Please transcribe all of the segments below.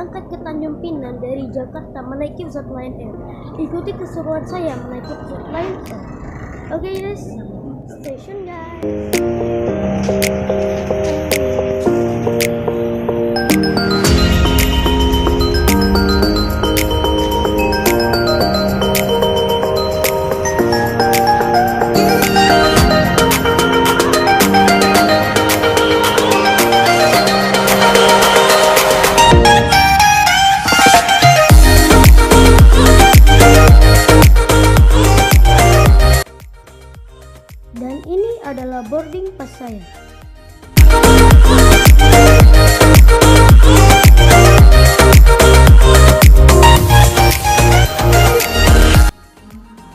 berangkat ke Tanjung Pinang dari Jakarta menaiki pesawat Lion Air. Ikuti keseruan saya menaiki pesawat Lion Air. Oke guys, station guys. Dan ini adalah boarding pass saya.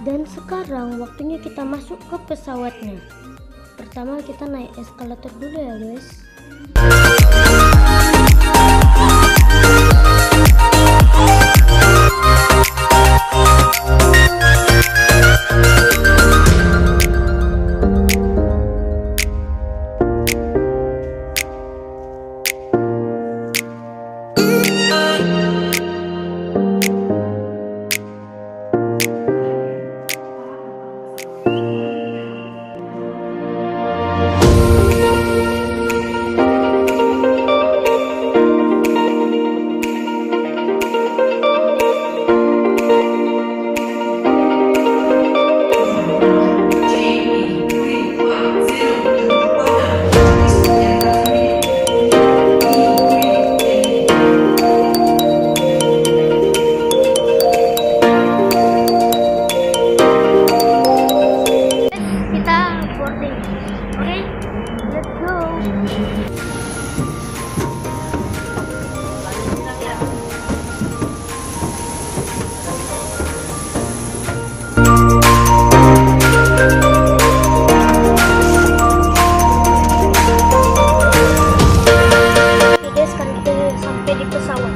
Dan sekarang waktunya kita masuk ke pesawatnya. Pertama kita naik eskalator dulu ya guys. Sampai di pesawat,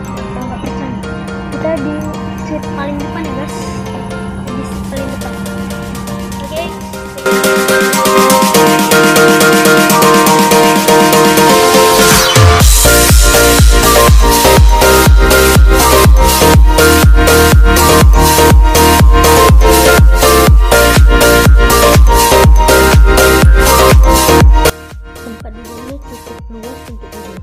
kita di seat paling depan ya guys, di seat paling depan. Oke. Tempat duduknya cukup luas untuk duduk.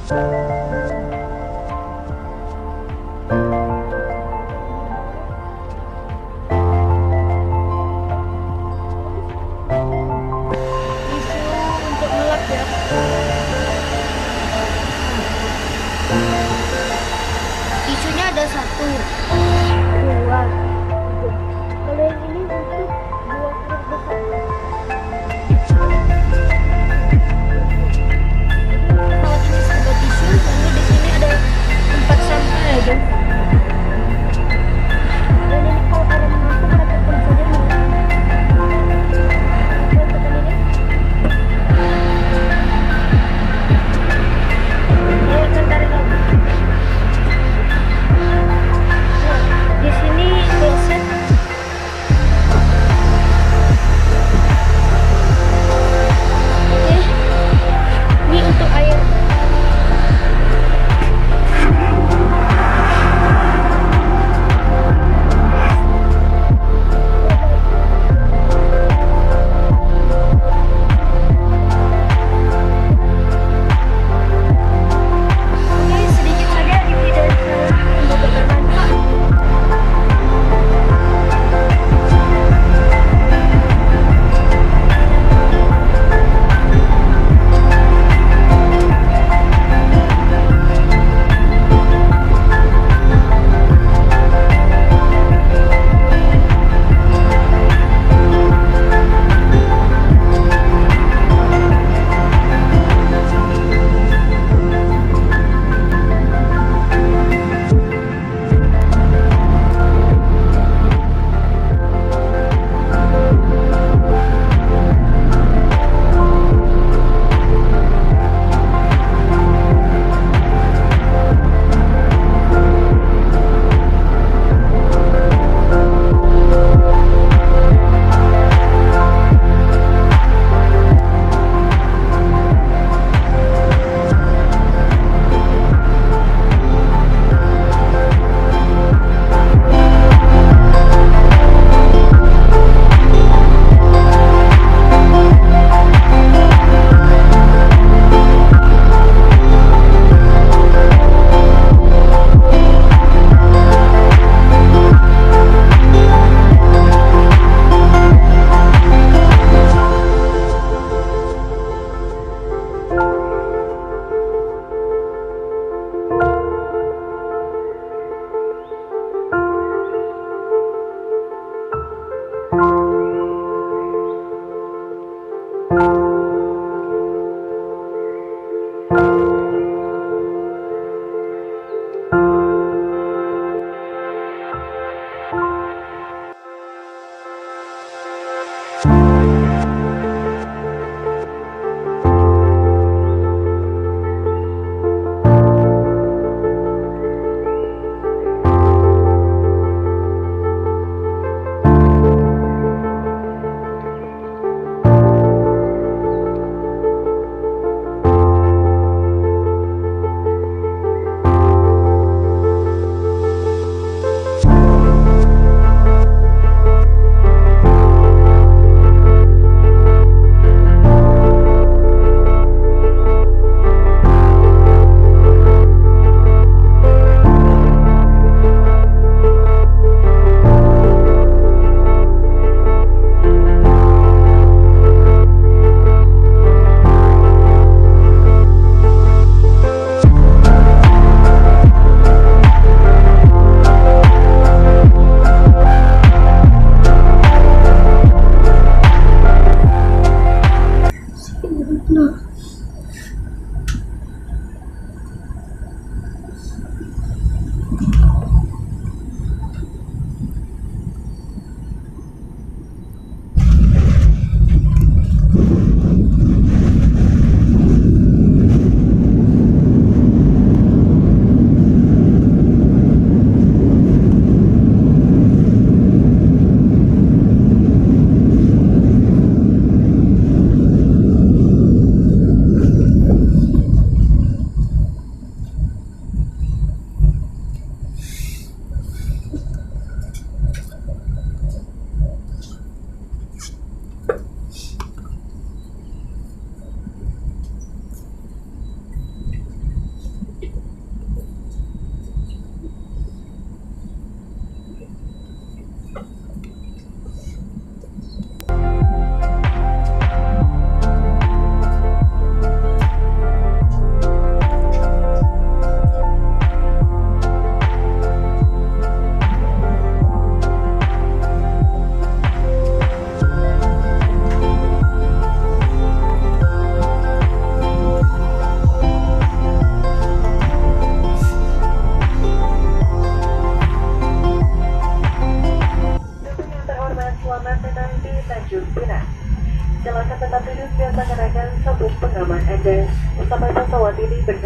Untuk ngelap ya. Tisunya ada 1, 2, 3. Kalau yang ini untuk 2 truk besar. pesawat ini serba tisu, lalu di sini ada 4 sampah ya guys. Dan ini kalau ada mampu mereka pun saja Di sini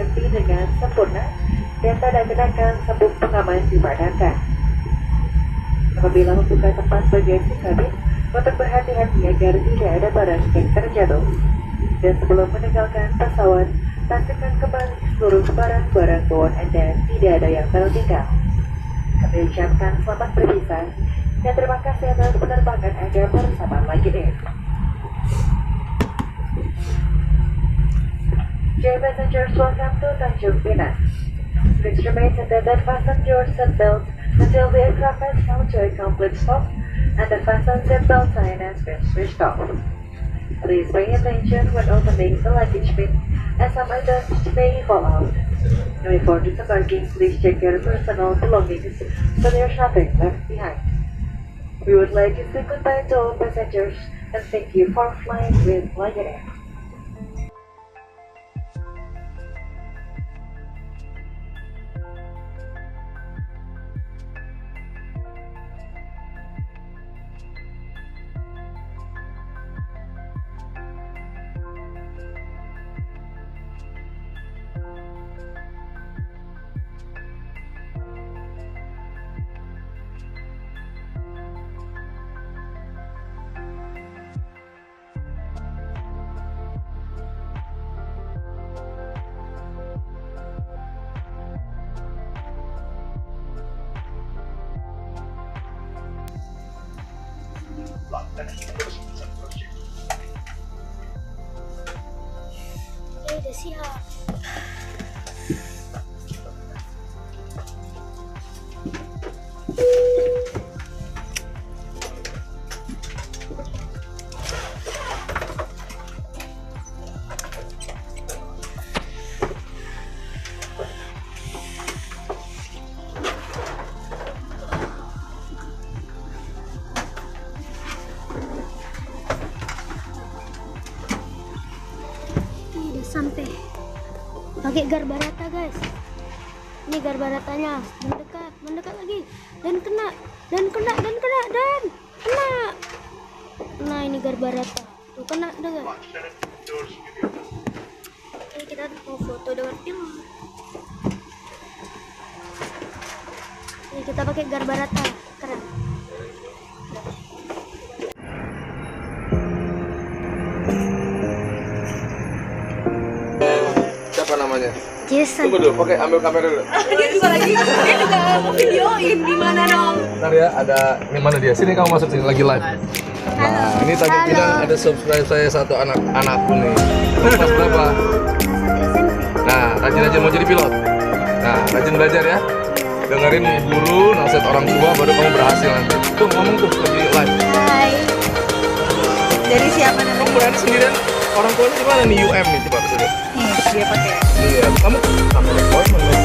berfungsi dengan sempurna dan tak kenakan sabuk pengaman dipadamkan. Apabila membuka tempat bagasi kabin, untuk berhati-hati agar tidak ada barang yang terjatuh. Dan sebelum meninggalkan pesawat, pastikan kembali seluruh barang-barang bawaan Anda tidak ada yang tertinggal. Kami ucapkan selamat berpisah dan terima kasih atas penerbangan Anda bersama Lion Air. Dear passengers, welcome to Tanjung, Pinang. Please remain seated and fasten your seatbelt until the aircraft has come to a complete stop and the fasten seatbelt sign has been switched off. Please pay attention when opening the luggage bin, as some items may fall out. And before disembarking, please check your personal belongings so there's nothing left behind. We would like to say goodbye to all passengers and thank you for flying with Lion Air. Udah siap. Udah sampai. Pakai garbarata guys. Ini garbaratanya mendekat lagi dan kena. Nah ini garbarata. Tuh kena dengan. Ini kita mau foto dengan film. Ini kita pakai garbarata, keren. Siapa namanya? Jason. Tunggu dulu, oke ambil kamera dulu. Dia juga mau videoin di mana dong? Bentar ya, ada ini mana dia? Sini kamu masuk sini lagi live. Nah, ini tadi Halo. Pinang ada subscribe saya satu anakku nih. Kelas berapa? Nah, rajin aja mau jadi pilot. Nah, rajin belajar ya. Dengerin guru, nasihat orang tua, baru kamu berhasil nanti. Tuh ngomong tuh lagi live. Hai. Dari siapa namanya? Kamu berani sendirian? Orang tuanya di mana nih UM nih? Coba bisa lihat. Nih, dia pakai. Iya, kamu sama appointment loh.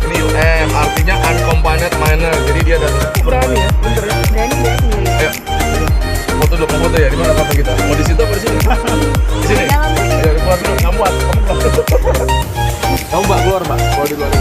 Ini UM artinya unaccompanied minor. Jadi dia datang. Berani ya, bener ya. Berani dia sendiri. Ayo, foto dulu, foto ya. Di mana foto kita? Mau di situ apa di sini? Di sini. Dalam sini. Ya, keluar dulu. Kamu keluar. Kamu mbak keluar mbak. Keluar di luar.